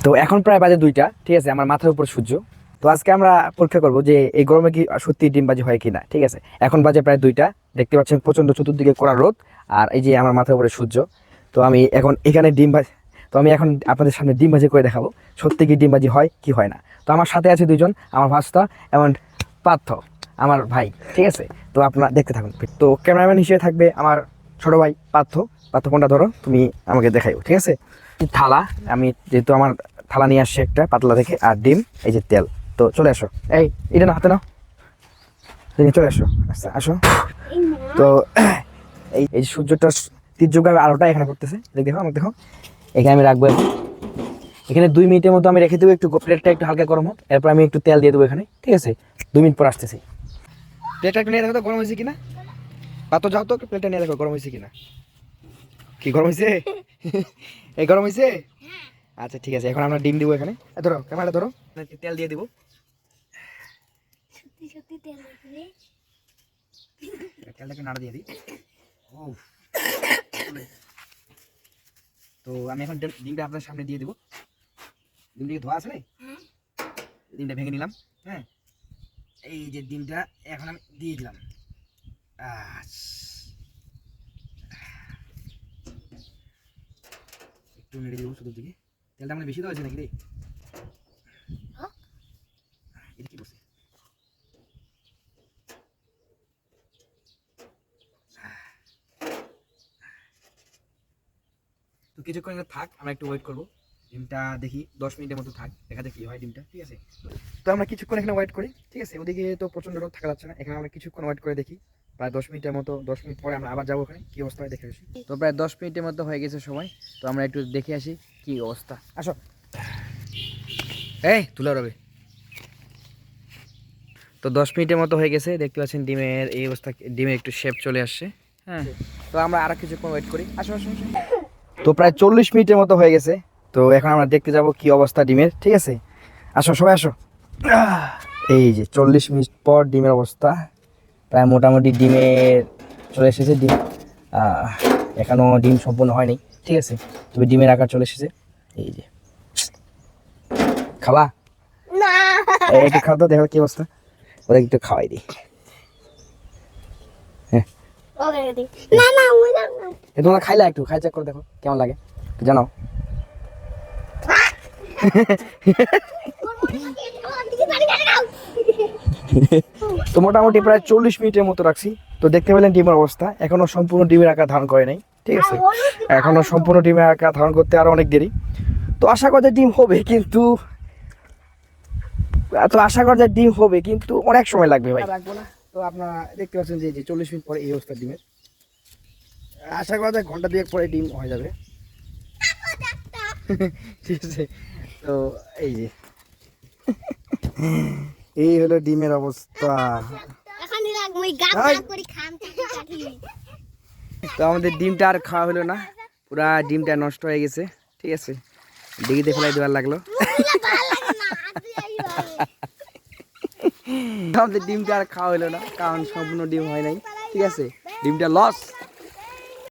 তো এখন প্রায় বাজে 2টা, ঠিক আছে, আমার মাথার উপর সূর্য। তো আজকে আমরা পরীক্ষা করব যে এই গরমে কি সত্যি ডিমবাজি হয় কিনা, ঠিক আছে। এখন বাজে প্রায় 2টা, দেখতে পাচ্ছেন প্রচন্ড চতুর্দিকে কড়া রোদ, আর এই যে আমার মাথার উপরে সূর্য। তো আমি এখন এখানে তো আমি এখন আপনাদের সামনে ডিমবাজি করে দেখাবো সত্যি কি ডিমবাজি হয় কি হয় না। তো আমার সাথে আছে 2জন, আমার ভাস্তা এবং পার্থ, আমার ভাই, ঠিক আছে। তো আপনারা দেখতে থাকুন। তো ক্যামেরাম্যান হিসেবে থাকবে আমার ছোট ভাই পার্থ। পার্থ, কোনটা ধরো, তুমি আমাকে দেখাইও, ঠিক আছে। থালা, আমি যেহেতু আমার থালা নিয়ে আসছি একটা পাতলা থেকে, আর ডিম, এই যে তেল। তো চলে আসো, এটা না হাতে নাও, চলে আসো, আচ্ছা আসো। তো এই এই সূর্যটা তীর্যভাবে আলোটা এখানে পড়তেছে, দেখো আমাকে দেখো। এখানে আমি রাখবো, এখানে 2 মিনিটের মতো আমি রেখে দেবো, একটু প্লেটটা একটু হালকা গরম হোক, এরপর আমি একটু তেল দিয়ে দেবো এখানে, ঠিক আছে। 2 মিনিট পর আসতেছি। প্লেটটা একটু নিয়ে দেখো তো গরম হয়েছে কিনা। পাতো যাও তো, প্লেটটা নিয়ে দেখো গরম হয়েছে কিনা। কি গরম হয়েছে? এই গরম হয়েছে? আচ্ছা ঠিক আছে, এখন আমরা ডিম দিব এখানে। ধরো ক্যামেরাটা ধরো, তেল দিয়ে দিব। তেলটাকে নাড়া দিয়ে দিই। তো আমি এখন ডিমটা আপনার সামনে দিয়ে দিব। ডিমটা ধোয়া আছে, ডিমটা ভেঙে নিলাম। হ্যাঁ, এই যে ডিমটা এখন আমি দিয়ে দিলাম। একটু নেড়ে দিব শুধু দিকে। তেলটা মানে বেশি দেওয়া হয়েছে নাকি রে? এটা কি করছে? তো কিছুক্ষণ থাক, আমরা একটু ওয়েট করবো। ডিমটা দেখি 10 মিনিটের মতো থাক, দেখা যাক কি হয় ডিমটা, ঠিক আছে। তো আমরা কিছুক্ষণ এখানে ওয়েট করি, ঠিক আছে। ওদিকে তো প্রচন্ড রোদ, থাকা যাচ্ছে না, এখানে আমরা কিছুক্ষণ ওয়েট করে দেখি। প্রায় 10 মিনিটের মতো, 10 মিনিট পরে আমরা আবার যাবো ওখানে, কি অবস্থা হয় দেখে আসি। তো প্রায় 10 মিনিটের মতো হয়ে গেছে সময়, তো আমরা একটু দেখে আসি কি অবস্থা। আসো, তুলে রবে। তো 10 মিনিটের মতো হয়ে গেছে, দেখতে পাচ্ছেন ডিমের এই অবস্থা, ডিমের একটু শেপ চলে আসছে। হ্যাঁ, তো আমরা আরো কিছুক্ষণ ওয়েট করি। আসো আসো আসো। তো প্রায় 40 মিনিটের মতো হয়ে গেছে, তো এখন আমরা দেখতে যাব কি অবস্থা ডিমের, ঠিক আছে। আসো সবাই আসো। এই যে 40 মিনিট পর ডিমের অবস্থা, প্রায় মোটামুটি ডিমের চলে এসেছে ডিম। এখনও ডিম সম্পূর্ণ হয়নি, ঠিক আছে, তবে ডিমের আকার চলে এসেছে। এই যে খাবা, একটু খাওয়া তো, দেখো কি অবস্থা, ওদের একটু খাওয়াই দিই। হ্যাঁ, তোমরা খাইলা, একটু খাই চেক করে দেখো কেমন লাগে, জানাও। তো মোটামুটি প্রায় 40 মিনিটের মতো রাখছি। তো দেখতে পেলেন ডিমের অবস্থা, এখনো সম্পূর্ণ ডিমের আকার ধারণ করে নাই, ঠিক আছে। এখনো সম্পূর্ণ ডিমের আকার ধারণ করতে আরো অনেক দেরি। তো আশা করি ডিম হবে, কিন্তু অনেক সময় লাগবে ভাই, রাখবো না। তো আপনারা দেখতে পাচ্ছেন যে 40 মিনিট পরে এই অবস্থা ডিমের। আশা করা যায় ঘন্টা 2 পরে ডিম হয়ে যাবে। ঠিক আছে, তো এই যে এই হলো ডিমের অবস্থা। তো আমাদের ডিমটা আর খাওয়া হলো না, পুরা ডিমটা নষ্ট হয়ে গেছে, ঠিক আছে। ডিগিতে ফেলাই দেওয়ার লাগলো। আমাদের ডিমটা আর খাওয়া হলো না, কারণ সম্পূর্ণ ডিম হয় নাই, ঠিক আছে, ডিমটা লস।